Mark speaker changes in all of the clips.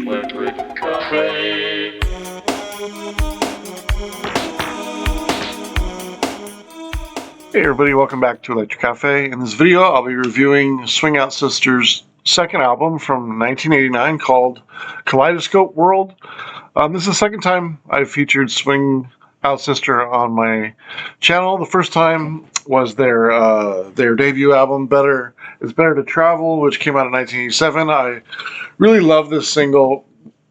Speaker 1: Electric Cafe.
Speaker 2: Hey everybody, welcome back to Electric Cafe. In this video, I'll be reviewing Swing Out Sisters' second album from 1989 called Kaleidoscope World. This is the second time I've featured Swing Out Sister on my channel. The first time was their debut album, It's Better to Travel, which came out in 1987. I really love this single,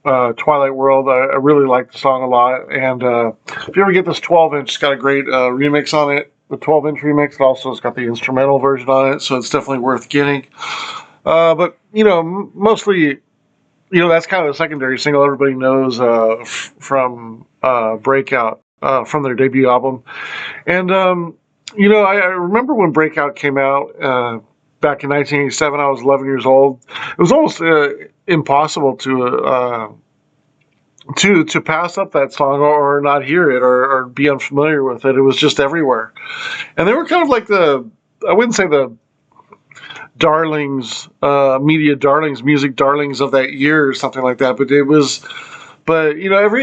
Speaker 2: Twilight World. I really like the song a lot. And if you ever get this 12-inch, it's got a great remix on it. The 12-inch remix. It also has got the instrumental version on it, so it's definitely worth getting. But, mostly, that's kind of the secondary single everybody knows from Breakout, from their debut album. And, I remember when Breakout came out back in 1987. I was 11 years old. It was almost impossible to pass up that song or not hear it or be unfamiliar with it. It was just everywhere. And they were kind of like I wouldn't say the darlings, music darlings of that year or something like that, but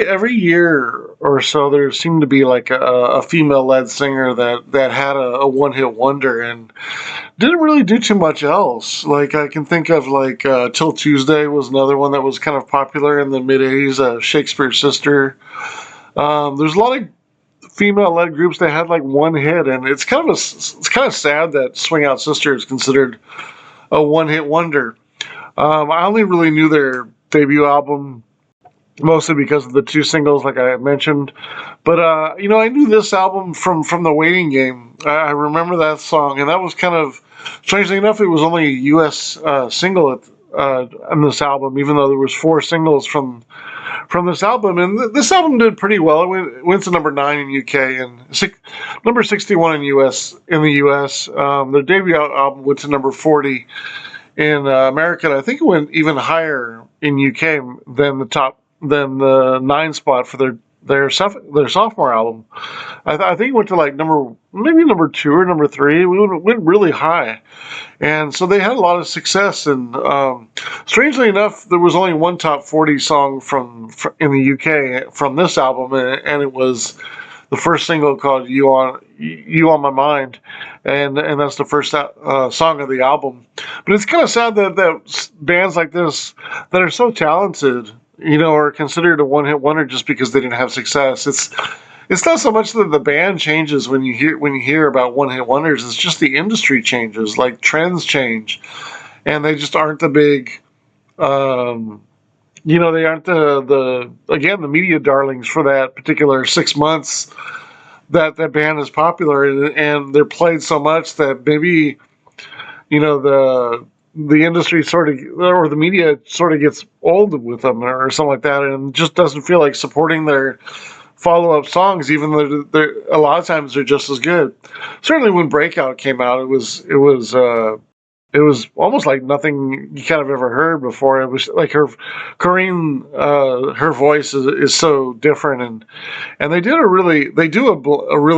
Speaker 2: every year or so there seemed to be like a female-led singer that had a one-hit wonder and didn't really do too much else. Like I can think of Till Tuesday was another one that was kind of popular in the mid-80s, Shakespeare's Sister. There's a lot of female-led groups that had like one hit, and it's kind of sad that Swing Out Sister is considered a one-hit wonder. I only really knew their debut album mostly because of the two singles, like I mentioned. But I knew this album from The Waiting Game. I remember that song, and that was kind of, strangely enough, it was only a U.S. single on this album, even though there was 4 singles from this album. And this album did pretty well. It went to number 9 in UK and number 61 in the US. Their debut album went to number 40 in America. And I think it went even higher in UK than the 9 spot for their sophomore album. I think it went to maybe number 2 or number 3. It went really high, and so they had a lot of success. And strangely enough, there was only one top 40 song in the UK from this album, and it was the first single called "You on My Mind," and that's the first song of the album. But it's kind of sad that bands like this that are so talented, are considered a one-hit wonder just because they didn't have success. It's not so much that the band changes when you hear about one-hit wonders. It's just the industry changes, like trends change, and they just aren't the big, they aren't the media darlings for that particular 6 months that band is popular, and they're played so much that maybe, the industry or the media sort of gets old with them or something like that, and just doesn't feel like supporting their follow-up songs, even though they're a lot of times they're just as good. Certainly when Breakout came out, it was almost like nothing you kind of ever heard before. It was like Corinne, her voice is so different, and they do a really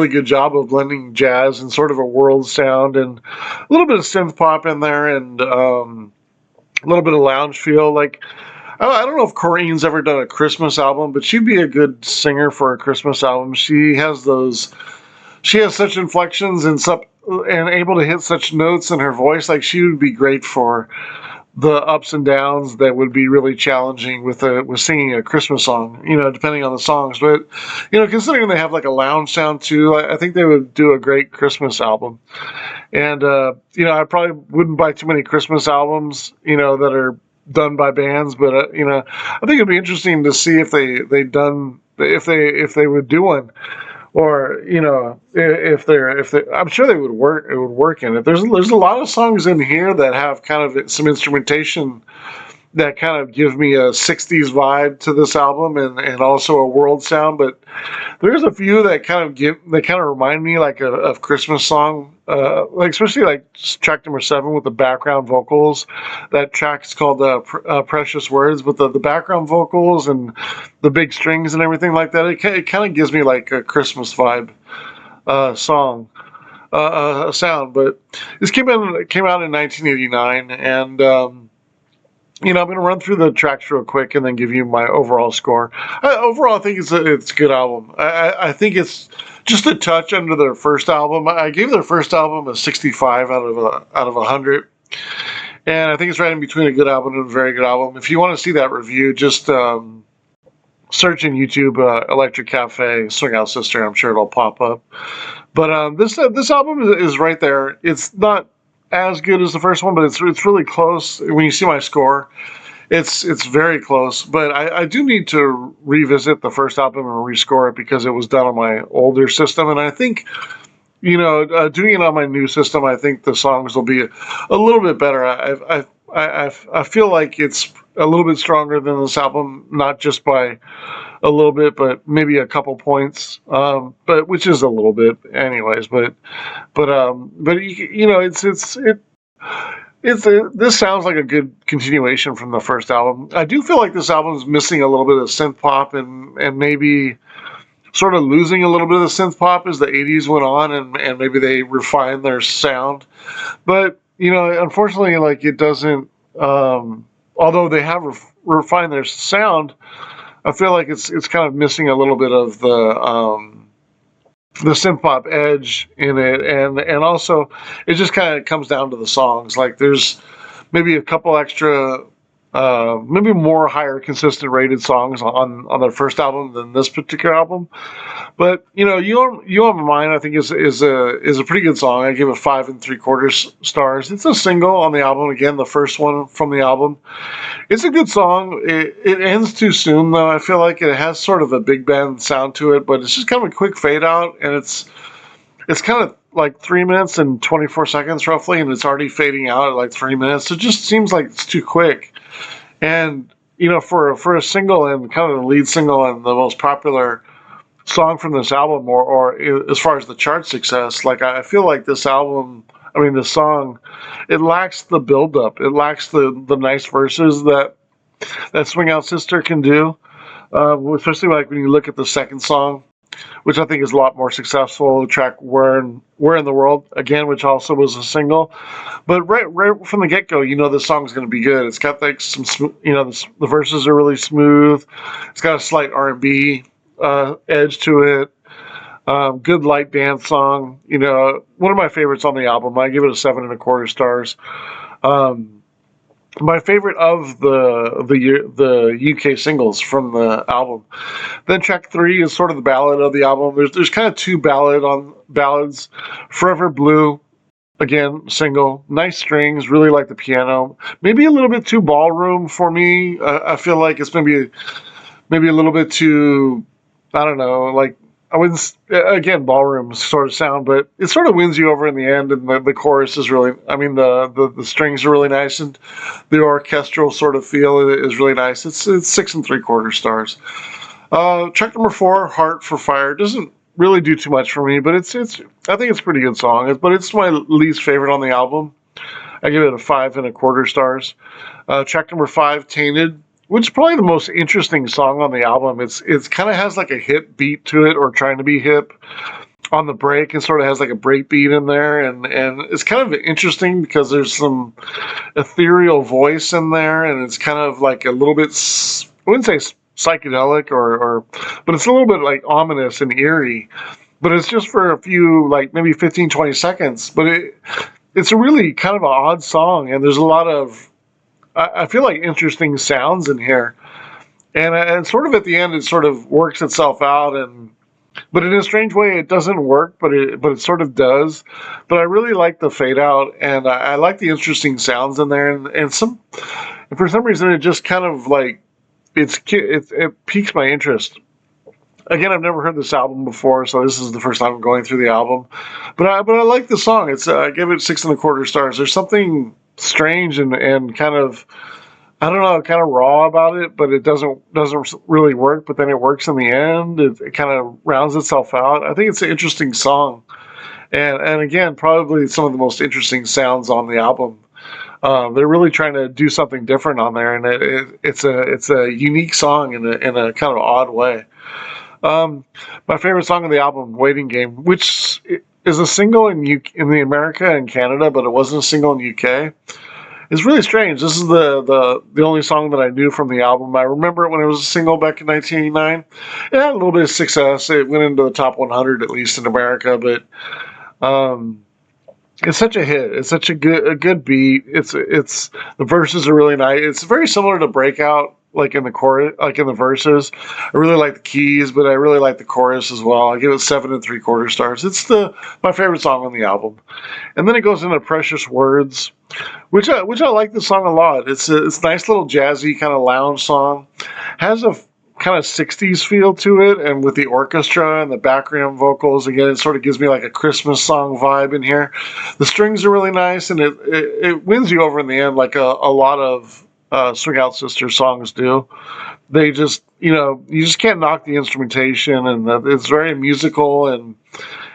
Speaker 2: good job of blending jazz and sort of a world sound and a little bit of synth pop in there, and a little bit of lounge feel. Like, I don't know if Corinne's ever done a Christmas album, but she'd be a good singer for a Christmas album. She has such inflections and able to hit such notes in her voice. Like, she would be great for the ups and downs that would be really challenging with singing a Christmas song, depending on the songs. But, considering they have like a lounge sound too, I think they would do a great Christmas album. And, I probably wouldn't buy too many Christmas albums, that are done by bands, but I think it'd be interesting to see if they would do one, or if I'm sure they would work. It would work in it. There's a lot of songs in here that have kind of some instrumentation that kind of give me a 60s vibe to this album, and also a world sound. But there's a few that kind of remind me of Christmas song, especially like track number 7 with the background vocals. That track is called Precious Words, with the background vocals and the big strings and everything like that. It kind of gives me like a Christmas vibe sound. But this came out in 1989, and I'm going to run through the tracks real quick and then give you my overall score. Overall, I think it's a good album. I think it's just a touch under their first album. I gave their first album a 65 out of 100, and I think it's right in between a good album and a very good album. If you want to see that review, just search in YouTube Electric Cafe Swing Out Sister. I'm sure it'll pop up. But this album is right there. It's not as good as the first one, but it's really close. When you see my score, it's very close. But I do need to revisit the first album and rescore it because it was done on my older system, and I think doing it on my new system, I think the songs will be a little bit better. I feel like it's a little bit stronger than this album, not just by a little bit, but maybe a couple points. But which is a little bit, anyways. But this sounds like a good continuation from the first album. I do feel like this album is missing a little bit of synth pop and maybe sort of losing a little bit of the synth pop as the 80s went on and maybe they refined their sound. But, unfortunately, like it doesn't, although they have refined their sound, I feel like it's kind of missing a little bit of the synth pop edge in it, and also it just kind of comes down to the songs. Like there's maybe a couple extra, maybe more higher consistent rated songs on their first album than this particular album. But you on my mind, I think is a pretty good song. I give it 5 3/4 stars. It's a single on the album. Again, the first one from the album. It's a good song. It ends too soon though. I feel like it has sort of a big band sound to it, but it's just kind of a quick fade out, and it's kind of like 3 minutes and 24 seconds roughly, and it's already fading out at like 3 minutes. It just seems like it's too quick. And for a single and kind of the lead single and the most popular song from this album, or as far as the chart success, like I feel like this album, I mean this song, it lacks the build up. It lacks the nice verses that Swing Out Sister can do. Especially like when you look at the second song, which I think is a lot more successful. The track "Where in the World" again, which also was a single, but right from the get go, the song's going to be good. It's got like some, the verses are really smooth. It's got a slight R&B edge to it. Good light dance song. One of my favorites on the album. I give it a 7 1/4 stars. My favorite of the UK singles from the album. Then track 3 is sort of the ballad of the album. There's kind of two ballads. Forever Blue, again single. Nice strings, really like the piano. Maybe a little bit too ballroom for me. I feel like it's maybe a little bit too, I don't know, like I wouldn't, again, ballroom sort of sound, but it sort of wins you over in the end, and the chorus is really, I mean, the strings are really nice, and the orchestral sort of feel is really nice. It's 6 3/4 stars. Track number 4, Heart for Fire, doesn't really do too much for me, but it's I think it's a pretty good song, but it's my least favorite on the album. I give it a 5 1/4 stars. Track number 5, Tainted, which is probably the most interesting song on the album. It's kind of has like a hip beat to it, or trying to be hip on the break, and sort of has like a break beat in there, and it's kind of interesting because there's some ethereal voice in there, and it's kind of like a little bit, I wouldn't say psychedelic but it's a little bit like ominous and eerie, but it's just for a few, like maybe 15 20 seconds, but it's a really kind of an odd song, and there's a lot of, I feel like, interesting sounds in here, and sort of at the end it sort of works itself out, but in a strange way it doesn't work, but it sort of does. But I really like the fade out, and I like the interesting sounds in there, and for some reason it just kind of like it piques my interest. Again, I've never heard this album before, so this is the first time I'm going through the album. But I like the song. I give it 6 1/4 stars. There's something strange and kind of, I don't know, kind of raw about it, but it doesn't really work. But then it works in the end. It kind of rounds itself out. I think it's an interesting song, and again, probably some of the most interesting sounds on the album. They're really trying to do something different on there, and it's a unique song in a kind of odd way. My favorite song of the album, "Waiting Game," which is a single in the America and Canada, but it wasn't a single in UK. It's really strange. This is the only song that I knew from the album. I remember it when it was a single back in 1989. It had a little bit of success. It went into the top 100 at least in America, but um, it's such a hit. It's such a good beat. It's the verses are really nice. It's very similar to Breakout, like in the chorus, like in the verses. I really like the keys, but I really like the chorus as well. I give it 7 3/4 stars. It's the my favorite song on the album. And then it goes into Precious Words, which I like the song a lot. It's a nice little jazzy kind of lounge song. Has a kind of 60s feel to it, and with the orchestra and the background vocals, again, it sort of gives me like a Christmas song vibe in here. The strings are really nice, and it wins you over in the end, like a lot of Swing Out Sister songs do. They just, you just can't knock the instrumentation, and it's very musical, and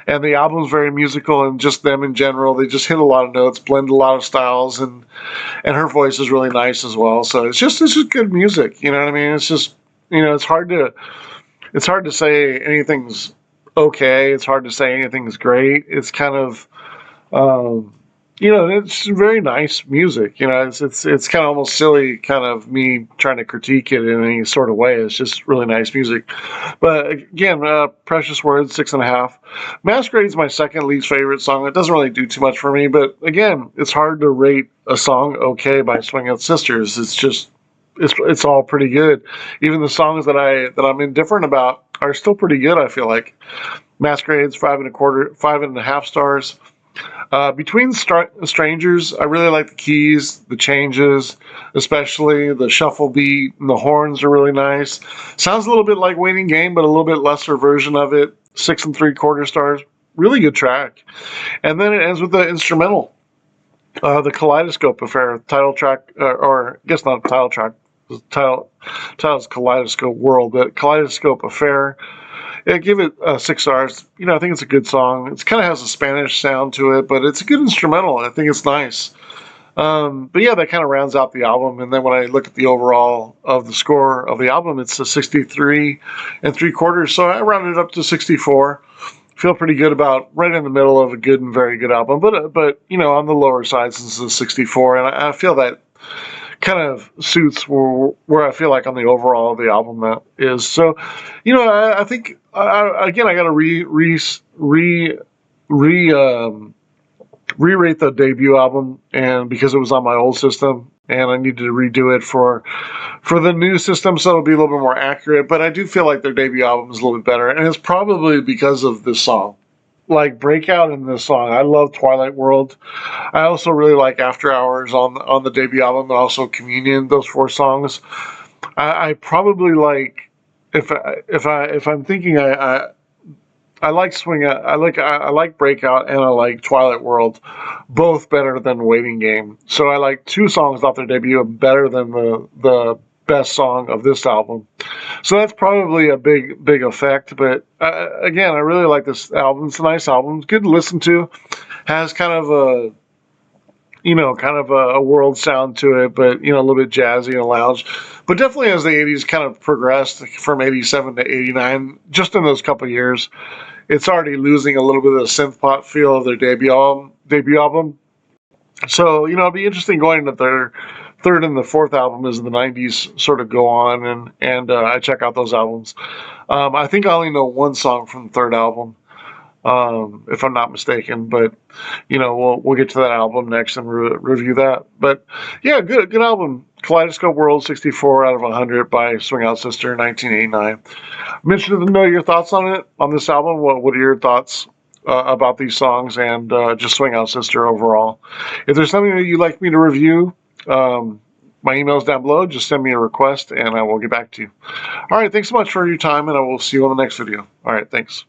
Speaker 2: the album's very musical, and just them in general. They just hit a lot of notes, blend a lot of styles, and her voice is really nice as well. So it's just good music. You know what I mean? It's just, it's hard to say anything's okay. It's hard to say anything's great. It's kind of um, it's very nice music. It's kind of almost silly, kind of me trying to critique it in any sort of way. It's just really nice music. But again, Precious Words, 6.5. Masquerade's my second least favorite song. It doesn't really do too much for me, but again, it's hard to rate a song okay by Swing Out Sisters. It's all pretty good. Even the songs that I'm indifferent about are still pretty good. I feel like Masquerade's 5 1/4, 5.5 stars. Between Strangers, I really like the keys, the changes, especially the shuffle beat, and the horns are really nice. Sounds a little bit like Waiting Game, but a little bit lesser version of it. 6 3/4 stars. Really good track. And then it ends with the instrumental, the Kaleidoscope Affair title track, or I guess not title track. The title's Kaleidoscope World, but Kaleidoscope Affair. Yeah, give it 6 stars. I think it's a good song. It kind of has a Spanish sound to it, but it's a good instrumental. I think it's nice. But yeah, that kind of rounds out the album. And then when I look at the overall of the score of the album, it's a 63 3/4. So I rounded it up to 64. Feel pretty good about right in the middle of a good and very good album, but on the lower side since it's a 64, and I feel that kind of suits where I feel like on the overall of the album that is. So, I think again I got to re re-rate the debut album, and because it was on my old system, and I needed to redo it for the new system, so it'll be a little bit more accurate. But I do feel like their debut album is a little bit better, and it's probably because of this song. Like Breakout in this song, I love Twilight World. I also really like After Hours on the debut album, and also Communion. Those 4 songs, I probably like. If I'm thinking, I like Swing Out, I like Breakout, and I like Twilight World, both better than Waiting Game. So I like 2 songs off their debut better than the best song of this album. So that's probably a big effect. But again, I really like this album. It's a nice album. It's good to listen to. Has kind of a world sound to it, but a little bit jazzy and lounge. But definitely as the 80s kind of progressed from 87 to 89, just in those couple of years, it's already losing a little bit of the synth pop feel of their debut album. So, it'll be interesting going into their third and the fourth album as the 90s sort of go on, and I check out those albums. I think I only know 1 song from the third album, if I'm not mistaken. But we'll get to that album next and review that. But yeah, good album. Kaleidoscope World, 64 out of 100 by Swing Out Sister, 1989. I'm interested to know your thoughts on this album. What are your thoughts about these songs and just Swing Out Sister overall? If there's something that you'd like me to review, my email's down below. Just send me a request and I will get back to you. All right, thanks so much for your time, and I will see you on the next video. All right, thanks.